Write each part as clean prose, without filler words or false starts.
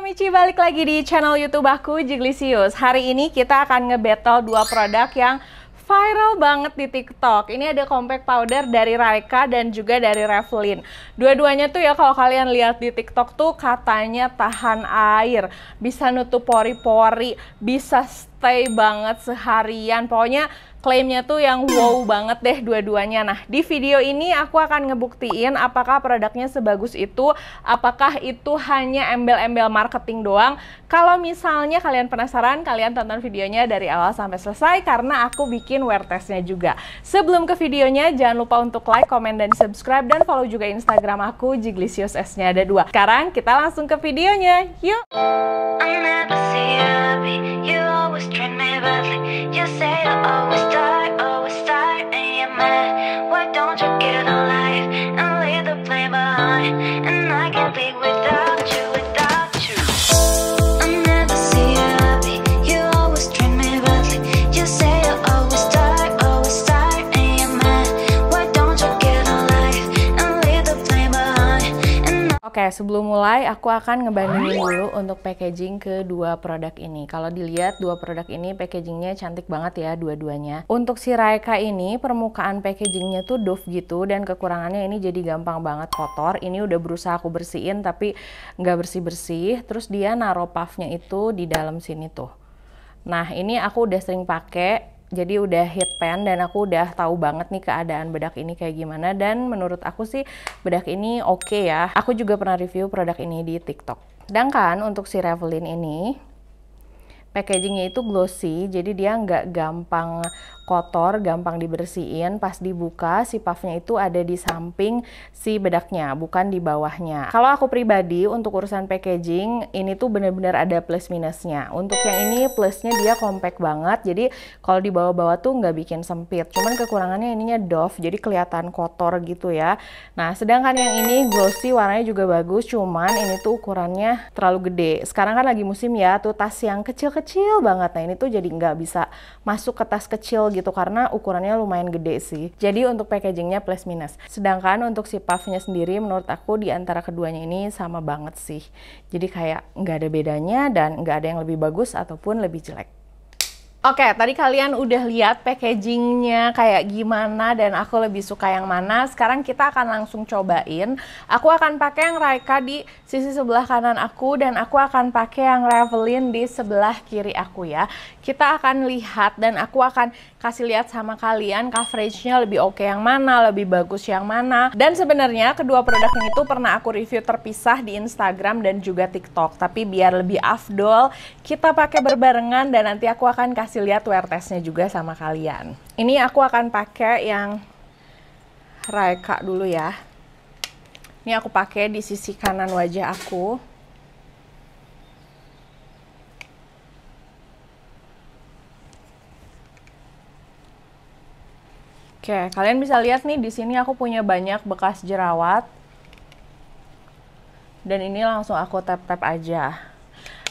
Michi, balik lagi di channel YouTube aku, Jiglisius. Hari ini kita akan nge-battle dua produk yang viral banget di TikTok. Ini ada compact powder dari Raika dan juga dari Revlin. Dua-duanya tuh ya kalau kalian lihat di TikTok tuh katanya tahan air, bisa nutup pori-pori, bisa stay banget seharian. Pokoknya klaimnya tuh yang wow banget deh dua-duanya. Nah, di video ini aku akan ngebuktiin apakah produknya sebagus itu, apakah itu hanya embel-embel marketing doang. Kalau misalnya kalian penasaran, kalian tonton videonya dari awal sampai selesai karena aku bikin wear testnya juga. Sebelum ke videonya, jangan lupa untuk like, komen, dan subscribe, dan follow juga Instagram aku, Jiglisius, S-nya ada 2. Sekarang kita langsung ke videonya, yuk! Oke, sebelum mulai aku akan ngebandingin dulu untuk packaging kedua produk ini. Kalau dilihat dua produk ini packagingnya cantik banget ya dua-duanya. Untuk si Raika ini permukaan packagingnya tuh doff gitu dan kekurangannya ini jadi gampang banget kotor. Ini udah berusaha aku bersihin tapi nggak bersih-bersih. Terus dia naruh puffnya itu di dalam sini tuh. Nah, ini aku udah sering pakai. Jadi udah hit pan dan aku udah tahu banget nih keadaan bedak ini kayak gimana, dan menurut aku sih bedak ini oke ya. Aku juga pernah review produk ini di TikTok. Sedangkan untuk si Revlin ini packagingnya itu glossy, jadi dia nggak gampang kotor, gampang dibersihin. Pas dibuka si puffnya itu ada di samping si bedaknya, bukan di bawahnya. Kalau aku pribadi untuk urusan packaging ini tuh bener-bener ada plus minusnya. Untuk yang ini plusnya dia compact banget, jadi kalau di bawah-bawah tuh nggak bikin sempit. Cuman kekurangannya ininya doff, jadi kelihatan kotor gitu ya. Nah, sedangkan yang ini glossy, warnanya juga bagus, cuman ini tuh ukurannya terlalu gede. Sekarang kan lagi musim ya, tuh tas yang kecil banget. Nah, ini tuh jadi nggak bisa masuk ke tas kecil gitu karena ukurannya lumayan gede sih. Jadi untuk packagingnya plus minus. Sedangkan untuk si puffnya sendiri menurut aku di antara keduanya ini sama banget sih. Jadi kayak nggak ada bedanya dan nggak ada yang lebih bagus ataupun lebih jelek. Oke, tadi kalian udah lihat packagingnya kayak gimana dan aku lebih suka yang mana. Sekarang kita akan langsung cobain. Aku akan pakai yang Raika di sisi sebelah kanan aku dan aku akan pakai yang Revlin di sebelah kiri aku ya. Kita akan lihat dan aku akan kasih lihat sama kalian coveragenya lebih oke yang mana, lebih bagus yang mana. Dan sebenarnya kedua produk ini tuh pernah aku review terpisah di Instagram dan juga TikTok. Tapi biar lebih afdol, kita pakai berbarengan dan nanti aku akan kasih lihat wear testnya juga sama kalian. Ini aku akan pakai yang Raika dulu ya. Ini aku pakai di sisi kanan wajah aku. Oke, kalian bisa lihat nih di sini aku punya banyak bekas jerawat. Dan ini langsung aku tap-tap aja.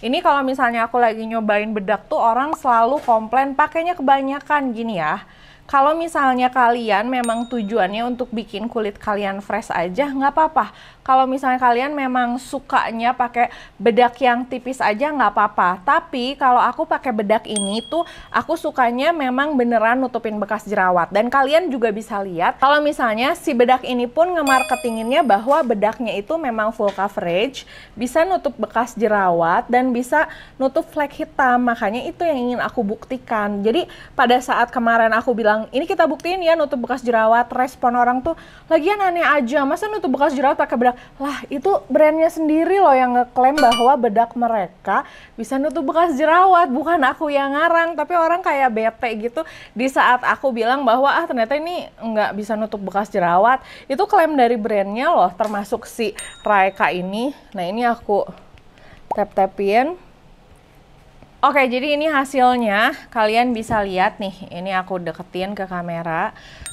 Ini kalau misalnya aku lagi nyobain bedak tuh orang selalu komplain pakainya kebanyakan gini ya. Kalau misalnya kalian memang tujuannya untuk bikin kulit kalian fresh aja, nggak apa-apa. Kalau misalnya kalian memang sukanya pakai bedak yang tipis aja, nggak apa-apa. Tapi kalau aku pakai bedak ini tuh, aku sukanya memang beneran nutupin bekas jerawat. Dan kalian juga bisa lihat, kalau misalnya si bedak ini pun nge-marketinginnya bahwa bedaknya itu memang full coverage, bisa nutup bekas jerawat, dan bisa nutup flek hitam. Makanya itu yang ingin aku buktikan. Jadi pada saat kemarin aku bilang, ini kita buktiin ya nutup bekas jerawat, respon orang tuh, lagian aneh aja, masa nutup bekas jerawat pakai bedak? Lah, itu brandnya sendiri loh yang ngeklaim bahwa bedak mereka bisa nutup bekas jerawat, bukan aku yang ngarang. Tapi orang kayak bete gitu di saat aku bilang bahwa ternyata ini nggak bisa nutup bekas jerawat. Itu klaim dari brandnya loh, termasuk si Raika ini. Nah, ini aku tap-tapin. Oke, jadi ini hasilnya. Kalian bisa lihat nih, ini aku deketin ke kamera.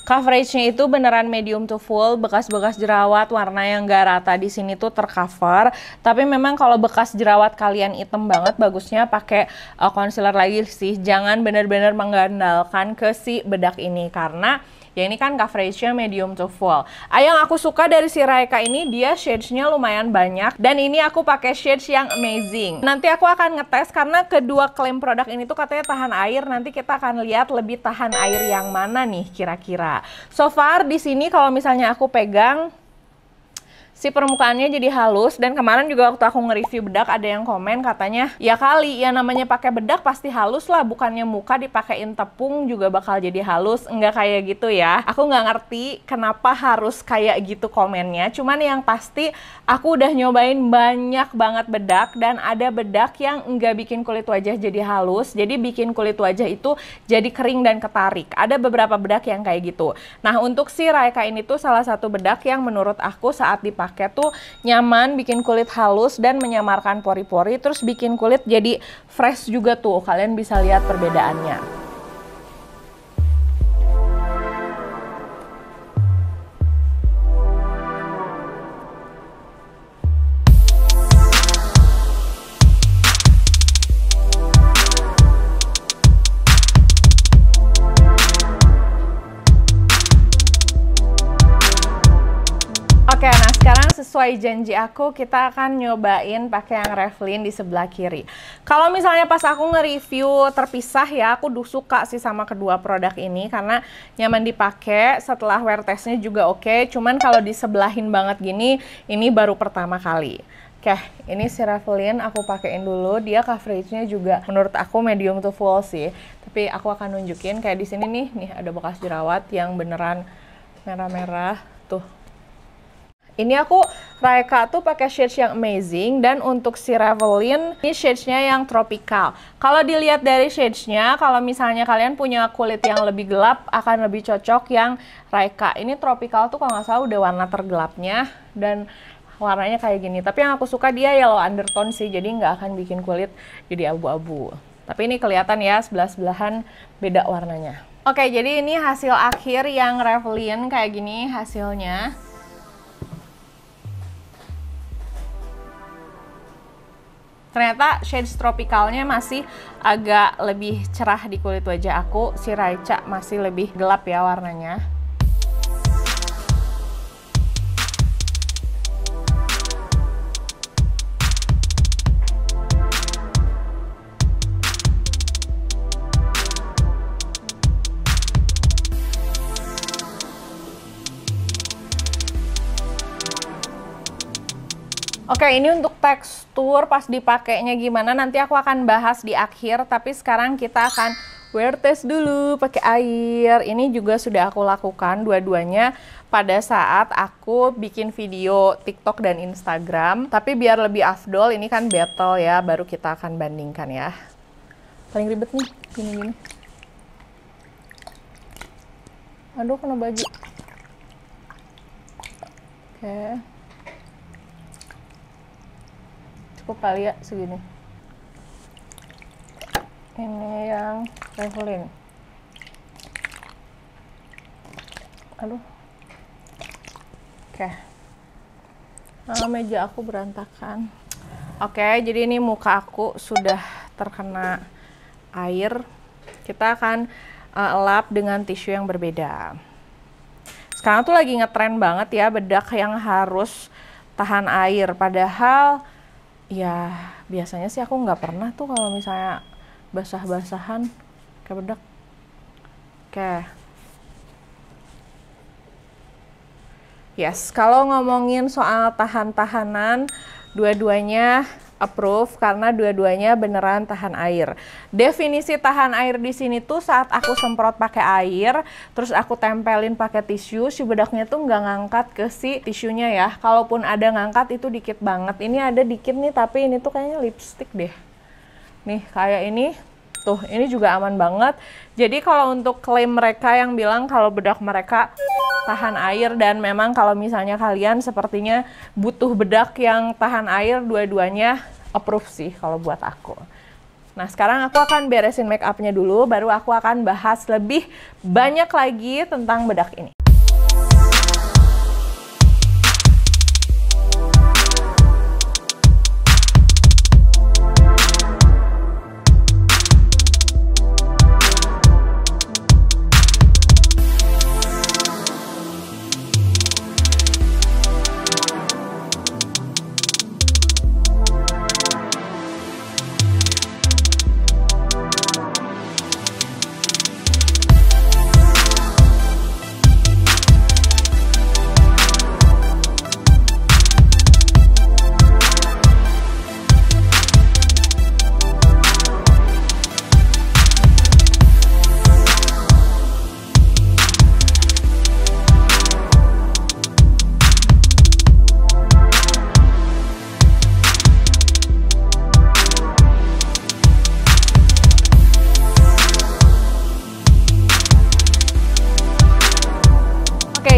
Coveragenya itu beneran medium to full, bekas-bekas jerawat warna yang gak rata di sini tuh tercover. Tapi memang kalau bekas jerawat kalian hitam banget, bagusnya pakai concealer lagi sih. Jangan bener-bener mengandalkan ke si bedak ini karena ya ini kan coveragenya medium to full. Yang aku suka dari si Raika ini, dia shades-nya lumayan banyak. Dan ini aku pakai shades yang amazing. Nanti aku akan ngetes karena kedua klaim produk ini tuh katanya tahan air. Nanti kita akan lihat lebih tahan air yang mana nih kira-kira. So far di sini kalau misalnya aku pegang, si permukaannya jadi halus. Dan kemarin juga waktu aku nge-review bedak ada yang komen katanya, ya kali ya namanya pakai bedak pasti halus lah, bukannya muka dipakein tepung juga bakal jadi halus. Enggak kayak gitu ya. Aku nggak ngerti kenapa harus kayak gitu komennya. Cuman yang pasti aku udah nyobain banyak banget bedak dan ada bedak yang nggak bikin kulit wajah jadi halus, jadi bikin kulit wajah itu jadi kering dan ketarik. Ada beberapa bedak yang kayak gitu. Nah untuk si Raika ini tuh salah satu bedak yang menurut aku saat dipakai tuh nyaman, bikin kulit halus dan menyamarkan pori-pori, terus bikin kulit jadi fresh juga tuh. Kalian bisa lihat perbedaannya. Oke, nah sekarang sesuai janji aku, kita akan nyobain pakai yang Revlin di sebelah kiri. Kalau misalnya pas aku nge-review terpisah ya, aku suka sih sama kedua produk ini karena nyaman dipakai. Setelah wear testnya juga oke. Cuman kalau disebelahin banget gini, ini baru pertama kali. Oke, ini si Revlin aku pakein dulu. Dia coveragenya juga menurut aku medium to full sih. Tapi aku akan nunjukin kayak di sini nih ada bekas jerawat yang beneran merah-merah tuh. Ini aku Raika tuh pakai shades yang amazing, dan untuk si Revlin ini shadesnya yang tropical. Kalau dilihat dari shadesnya, kalau misalnya kalian punya kulit yang lebih gelap akan lebih cocok yang Raika. Ini tropical tuh kalau nggak salah udah warna tergelapnya dan warnanya kayak gini. Tapi yang aku suka dia yellow undertone sih, jadi nggak akan bikin kulit jadi abu-abu. Tapi ini kelihatan ya sebelah-sebelahan beda warnanya. Oke, jadi ini hasil akhir yang Revlin kayak gini hasilnya. Ternyata shades tropicalnya masih agak lebih cerah di kulit wajah aku. Si Raika masih lebih gelap ya warnanya. Oke, ini untuk tekstur pas dipakainya gimana nanti aku akan bahas di akhir, tapi sekarang kita akan wear test dulu pakai air. Ini juga sudah aku lakukan dua-duanya pada saat aku bikin video TikTok dan Instagram. Tapi biar lebih afdol, ini kan battle ya, baru kita akan bandingkan ya. Paling ribet nih, gini-gini. Aduh, kena baju. Oke. Cukup kali ya segini. Ini yang Revlin. Aduh. Oke. Nah, meja aku berantakan. Oke, jadi ini muka aku sudah terkena air. Kita akan lap dengan tisu yang berbeda. Sekarang tuh lagi ngetren banget ya bedak yang harus tahan air. Padahal ya biasanya sih aku nggak pernah tuh kalau misalnya basah-basahan kayak bedak. Oke. Yes, kalau ngomongin soal tahan-tahanan, dua-duanya approve karena dua-duanya beneran tahan air. Definisi tahan air di sini tuh saat aku semprot pakai air, terus aku tempelin pakai tisu, si bedaknya tuh nggak ngangkat ke si tisunya ya. Kalaupun ada ngangkat itu dikit banget. Ini ada dikit nih, tapi ini tuh kayaknya lipstick deh. Nih kayak ini. Tuh, ini juga aman banget. Jadi kalau untuk klaim mereka yang bilang kalau bedak mereka tahan air, dan memang kalau misalnya kalian sepertinya butuh bedak yang tahan air, dua-duanya approve sih kalau buat aku. Nah, sekarang aku akan beresin make up-nya dulu, baru aku akan bahas lebih banyak lagi tentang bedak ini.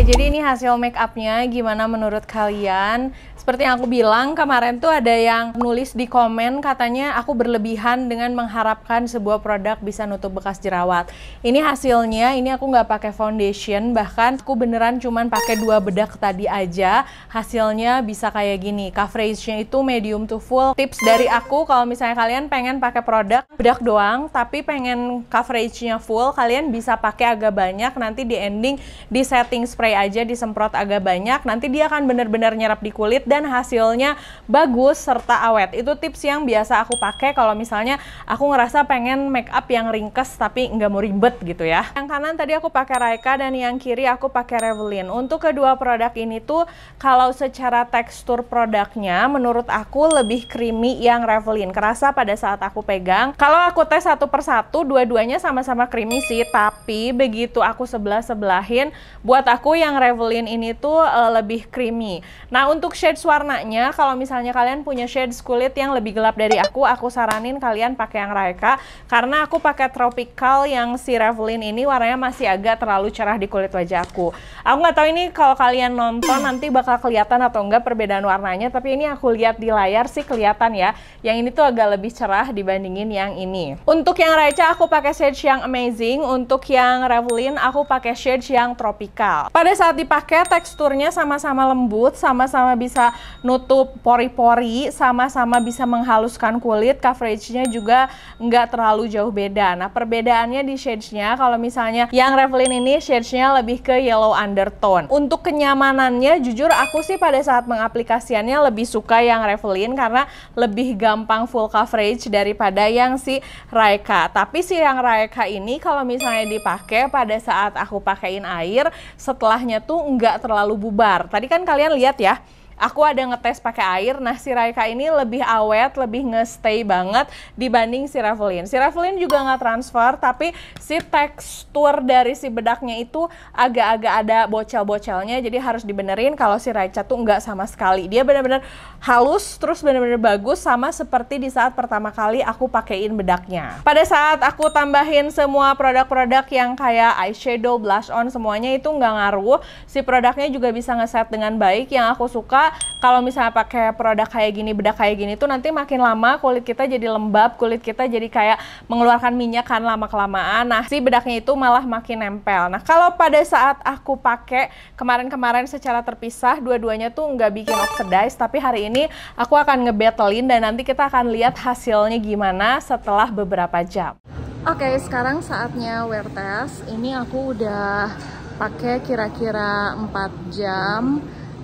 Jadi ini hasil make up-nya, gimana menurut kalian? Seperti yang aku bilang, kemarin tuh ada yang nulis di komen katanya aku berlebihan dengan mengharapkan sebuah produk bisa nutup bekas jerawat. Ini hasilnya, ini aku nggak pakai foundation, bahkan aku beneran cuman pakai 2 bedak tadi aja. Hasilnya bisa kayak gini, coveragenya itu medium to full. Tips dari aku, kalau misalnya kalian pengen pakai produk bedak doang, tapi pengen coveragenya full, kalian bisa pakai agak banyak, nanti di ending di setting spray aja, disemprot agak banyak, nanti dia akan bener-bener nyerap di kulit dan hasilnya bagus serta awet. Itu tips yang biasa aku pakai kalau misalnya aku ngerasa pengen make up yang ringkes tapi nggak mau ribet gitu ya. Yang kanan tadi aku pakai Raika dan yang kiri aku pakai Revlin. Untuk kedua produk ini tuh kalau secara tekstur produknya menurut aku lebih creamy yang Revlin. Kerasa pada saat aku pegang. Kalau aku tes satu persatu, dua-duanya sama-sama creamy sih, tapi begitu aku sebelah-sebelahin, buat aku yang Revlin ini tuh lebih creamy. Nah, untuk shades warnanya, kalau misalnya kalian punya shades kulit yang lebih gelap dari aku saranin kalian pakai yang Raika, karena aku pakai tropical yang si Revlin ini warnanya masih agak terlalu cerah di kulit wajah aku. Aku nggak tahu ini kalau kalian nonton nanti bakal kelihatan atau enggak perbedaan warnanya, tapi ini aku lihat di layar sih kelihatan ya. Yang ini tuh agak lebih cerah dibandingin yang ini. Untuk yang Raika aku pakai shades yang Amazing, untuk yang Revlin aku pakai shades yang tropical. Pada saat dipakai teksturnya sama-sama lembut, sama-sama bisa nutup pori-pori, sama-sama bisa menghaluskan kulit, coveragenya juga nggak terlalu jauh beda. Nah, perbedaannya di shadesnya, kalau misalnya yang Revlin ini shadesnya lebih ke yellow undertone. Untuk kenyamanannya, jujur aku sih pada saat mengaplikasiannya lebih suka yang Revlin karena lebih gampang full coverage daripada yang si Raika. Tapi si yang Raika ini kalau misalnya dipakai pada saat aku pakein air, setelahnya tuh nggak terlalu bubar. Tadi kan kalian lihat ya, aku ada ngetes pakai air. Nah, si Raika ini lebih awet, lebih nge-stay banget dibanding si Revlin. Si Revlin juga nggak transfer, tapi si tekstur dari si bedaknya itu agak-agak ada bocel-bocelnya, jadi harus dibenerin. Kalau si Raika tuh nggak sama sekali. Dia bener-bener halus, terus bener-bener bagus, sama seperti di saat pertama kali aku pakein bedaknya. Pada saat aku tambahin semua produk-produk yang kayak eyeshadow, blush on, semuanya itu nggak ngaruh. Si produknya juga bisa ngeset dengan baik. Yang aku suka kalau misalnya pakai produk kayak gini, bedak kayak gini tuh nanti makin lama kulit kita jadi lembab, kulit kita jadi kayak mengeluarkan minyak kan lama-kelamaan. Nah, si bedaknya itu malah makin nempel. Nah, kalau pada saat aku pakai kemarin-kemarin secara terpisah, dua-duanya tuh nggak bikin oxidize, tapi hari ini aku akan ngebetelin dan nanti kita akan lihat hasilnya gimana setelah beberapa jam. Oke, sekarang saatnya wear test. Ini aku udah pakai kira-kira 4 jam.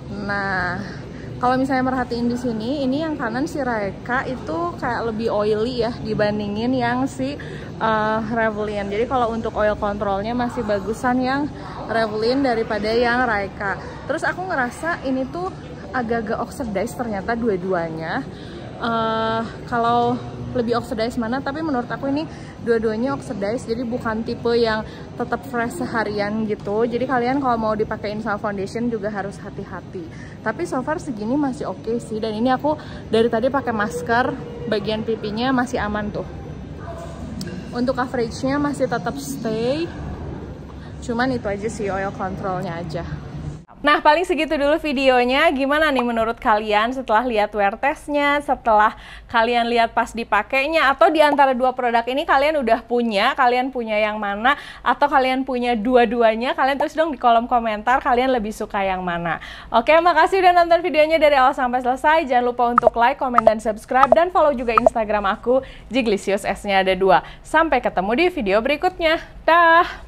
Nah, kalau misalnya merhatiin di sini, ini yang kanan si Raika itu kayak lebih oily ya dibandingin yang si Revlin. Jadi kalau untuk oil controlnya masih bagusan yang Revlin daripada yang Raika. Terus aku ngerasa ini tuh agak-agak oxidize ternyata dua-duanya. Kalau lebih oxidize mana, tapi menurut aku ini dua-duanya oxidize, jadi bukan tipe yang tetap fresh seharian gitu. Jadi kalian kalau mau dipakein sama foundation juga harus hati-hati. Tapi so far segini masih oke sih, dan ini aku dari tadi pakai masker, bagian pipinya masih aman tuh. Untuk coveragenya masih tetap stay, cuman itu aja sih oil controlnya aja. Nah, paling segitu dulu videonya. Gimana nih menurut kalian setelah lihat wear testnya, setelah kalian lihat pas dipakainya, atau di antara dua produk ini kalian udah punya, kalian punya yang mana, atau kalian punya dua-duanya? Kalian tulis dong di kolom komentar kalian lebih suka yang mana. Oke, makasih udah nonton videonya dari awal sampai selesai. Jangan lupa untuk like, komen, dan subscribe, dan follow juga Instagram aku, Jiglisius, S-nya ada 2. Sampai ketemu di video berikutnya. Dah!